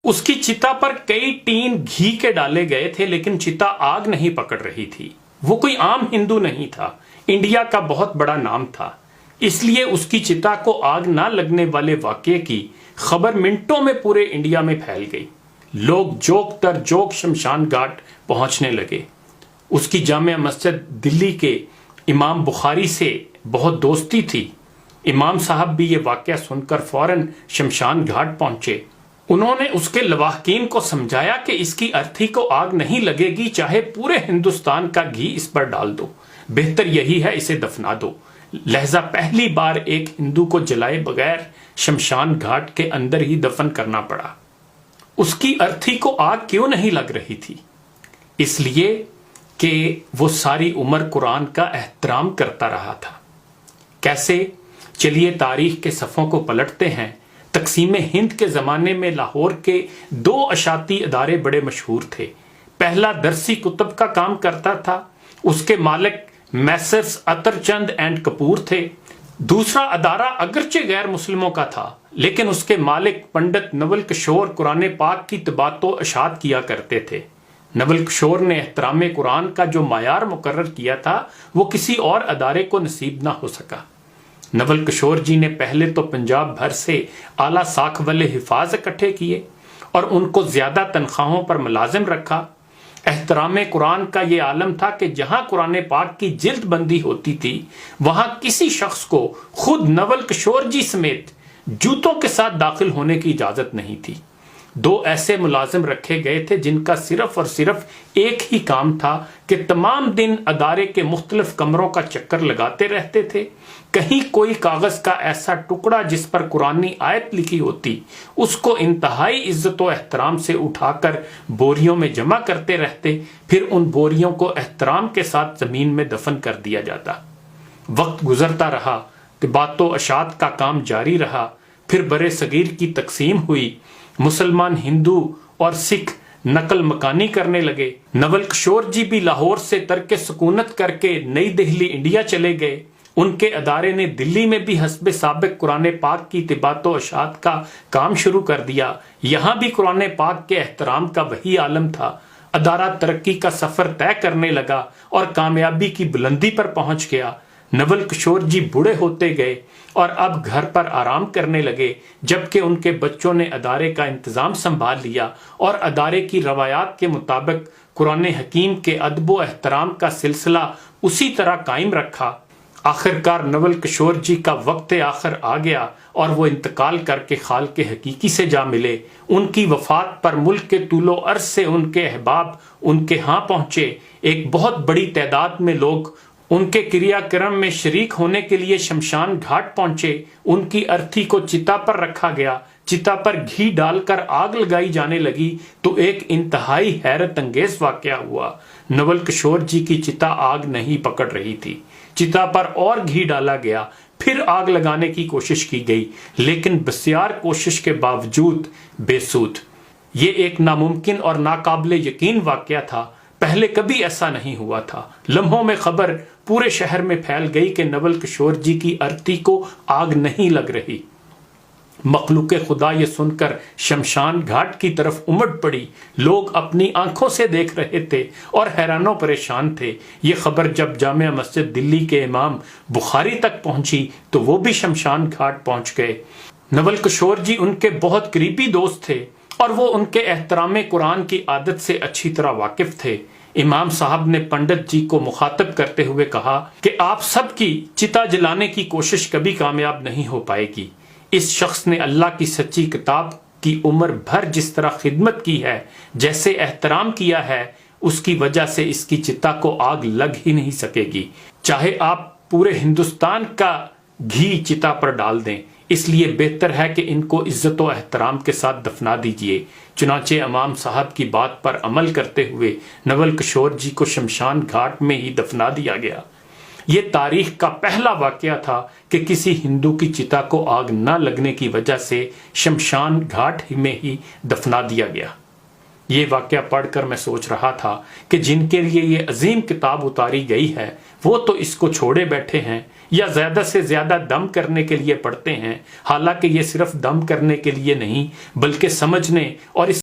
اس کی چتا پر کئی ٹین گھی کے ڈالے گئے تھے لیکن چتا آگ نہیں پکڑ رہی تھی۔ وہ کوئی عام ہندو نہیں تھا، انڈیا کا بہت بڑا نام تھا، اس لیے اس کی چتا کو آگ نہ لگنے والے واقعے کی خبر منٹوں میں پورے انڈیا میں پھیل گئی۔ لوگ جوک تر جوک شمشان گھاٹ پہنچنے لگے۔ اس کی جامع مسجد دلی کے امام بخاری سے بہت دوستی تھی۔ امام صاحب بھی یہ واقعہ سن کر فوراً شمشان گھاٹ پہنچے۔ انہوں نے اس کے لواحقین کو سمجھایا کہ اس کی ارتھی کو آگ نہیں لگے گی، چاہے پورے ہندوستان کا گھی اس پر ڈال دو، بہتر یہی ہے اسے دفنا دو۔ لہذا پہلی بار ایک ہندو کو جلائے بغیر شمشان گھاٹ کے اندر ہی دفن کرنا پڑا۔ اس کی ارتھی کو آگ کیوں نہیں لگ رہی تھی؟ اس لیے کہ وہ ساری عمر قرآن کا احترام کرتا رہا تھا۔ کیسے؟ چلیے تاریخ کے صفحوں کو پلٹتے ہیں۔ تقسیم ہند کے زمانے میں لاہور کے 2 اشاعتی ادارے بڑے مشہور تھے۔ پہلا درسی کتب کا کام کرتا تھا، اس کے مالک میسرز عطر چند اینڈ کپور تھے۔ دوسرا ادارہ اگرچہ غیر مسلموں کا تھا لیکن اس کے مالک پنڈت نول کشور قرآن پاک کی طباعت و اشاعت کیا کرتے تھے۔ نول کشور نے احترام قرآن کا جو معیار مقرر کیا تھا وہ کسی اور ادارے کو نصیب نہ ہو سکا۔ نول کشور جی نے پہلے تو پنجاب بھر سے اعلیٰ ساکھ والے حفاظ اکٹھے کیے اور ان کو زیادہ تنخواہوں پر ملازم رکھا۔ احترام قرآن کا یہ عالم تھا کہ جہاں قرآن پاک کی جلد بندی ہوتی تھی وہاں کسی شخص کو خود نول کشور جی سمیت جوتوں کے ساتھ داخل ہونے کی اجازت نہیں تھی۔ 2 ایسے ملازم رکھے گئے تھے جن کا صرف اور صرف ایک ہی کام تھا کہ تمام دن ادارے کے مختلف کمروں کا چکر لگاتے رہتے تھے۔ کہیں کوئی کاغذ کا ایسا ٹکڑا جس پر قرآنی آیت لکھی ہوتی اس کو انتہائی عزت و احترام سے اٹھا کر بوریوں میں جمع کرتے رہتے، پھر ان بوریوں کو احترام کے ساتھ زمین میں دفن کر دیا جاتا۔ وقت گزرتا رہا، طباعت و اشاعت کا کام جاری رہا، پھر برِ صغیر کی تقسیم ہوئی، مسلمان ہندو اور سکھ نقل مکانی کرنے لگے۔ نول کشور جی بھی لاہور سے ترک سکونت کر کے نئی دہلی انڈیا چلے گئے۔ ان کے ادارے نے دلی میں بھی حسب سابق قرآن پاک کی طباعت و اشاعت کا کام شروع کر دیا۔ یہاں بھی قرآن پاک کے احترام کا وہی عالم تھا۔ ادارہ ترقی کا سفر طے کرنے لگا اور کامیابی کی بلندی پر پہنچ گیا۔ نول کشور جی بوڑھے ہوتے گئے اور اب گھر پر آرام کرنے لگے، جبکہ ان کے بچوں نے ادارے کا انتظام سنبھال لیا اور ادارے کی روایات کے مطابق قرآن حکیم کے ادب و احترام کا سلسلہ اسی طرح قائم رکھا۔ آخرکار نول کشور جی کا وقت آخر آ گیا اور وہ انتقال کر کے خالق حقیقی سے جا ملے۔ ان کی وفات پر ملک کے طول و عرض سے ان کے احباب ان کے ہاں پہنچے۔ ایک بہت بڑی تعداد میں لوگ ان کے کریا کرم میں شریک ہونے کے لیے شمشان گھاٹ پہنچے۔ ان کی ارتھی کو چتا پر رکھا گیا، چتا پر گھی ڈال کر آگ لگائی جانے لگی تو ایک انتہائی حیرت انگیز واقعہ ہوا۔ نول کشور جی کی چتا آگ نہیں پکڑ رہی تھی۔ چتا پر اور گھی ڈالا گیا، پھر آگ لگانے کی کوشش کی گئی لیکن بسیار کوشش کے باوجود بے سود۔ یہ ایک ناممکن اور ناقابل یقین واقعہ تھا، پہلے کبھی ایسا نہیں ہوا تھا۔ لمحوں میں خبر پورے شہر میں پھیل گئی کہ نول کشور جی کی ارتھی کو آگ نہیں لگ رہی۔ مخلوق خدا یہ سن کر شمشان گھاٹ کی طرف امڑ پڑی۔ لوگ اپنی آنکھوں سے دیکھ رہے تھے اور حیران و پریشان تھے۔ یہ خبر جب جامع مسجد دلی کے امام بخاری تک پہنچی تو وہ بھی شمشان گھاٹ پہنچ گئے۔ نول کشور جی ان کے بہت قریبی دوست تھے اور وہ ان کے احترام قرآن کی عادت سے اچھی طرح واقف تھے۔ امام صاحب نے پنڈت جی کو مخاطب کرتے ہوئے کہا کہ آپ سب کی چتا جلانے کی کوشش کبھی کامیاب نہیں ہو پائے گی۔ اس شخص نے اللہ کی سچی کتاب کی عمر بھر جس طرح خدمت کی ہے، جیسے احترام کیا ہے، اس کی وجہ سے اس کی چتا کو آگ لگ ہی نہیں سکے گی، چاہے آپ پورے ہندوستان کا گھی چتا پر ڈال دیں۔ اس لیے بہتر ہے کہ ان کو عزت و احترام کے ساتھ دفنا دیجیے۔ چنانچہ امام صاحب کی بات پر عمل کرتے ہوئے نول کشور جی کو شمشان گھاٹ میں ہی دفنا دیا گیا۔ یہ تاریخ کا پہلا واقعہ تھا کہ کسی ہندو کی چتا کو آگ نہ لگنے کی وجہ سے شمشان گھاٹ میں ہی دفنا دیا گیا۔ یہ واقعہ پڑھ کر میں سوچ رہا تھا کہ جن کے لیے یہ عظیم کتاب اتاری گئی ہے وہ تو اس کو چھوڑے بیٹھے ہیں، یا زیادہ سے زیادہ دم کرنے کے لیے پڑھتے ہیں، حالانکہ یہ صرف دم کرنے کے لیے نہیں بلکہ سمجھنے اور اس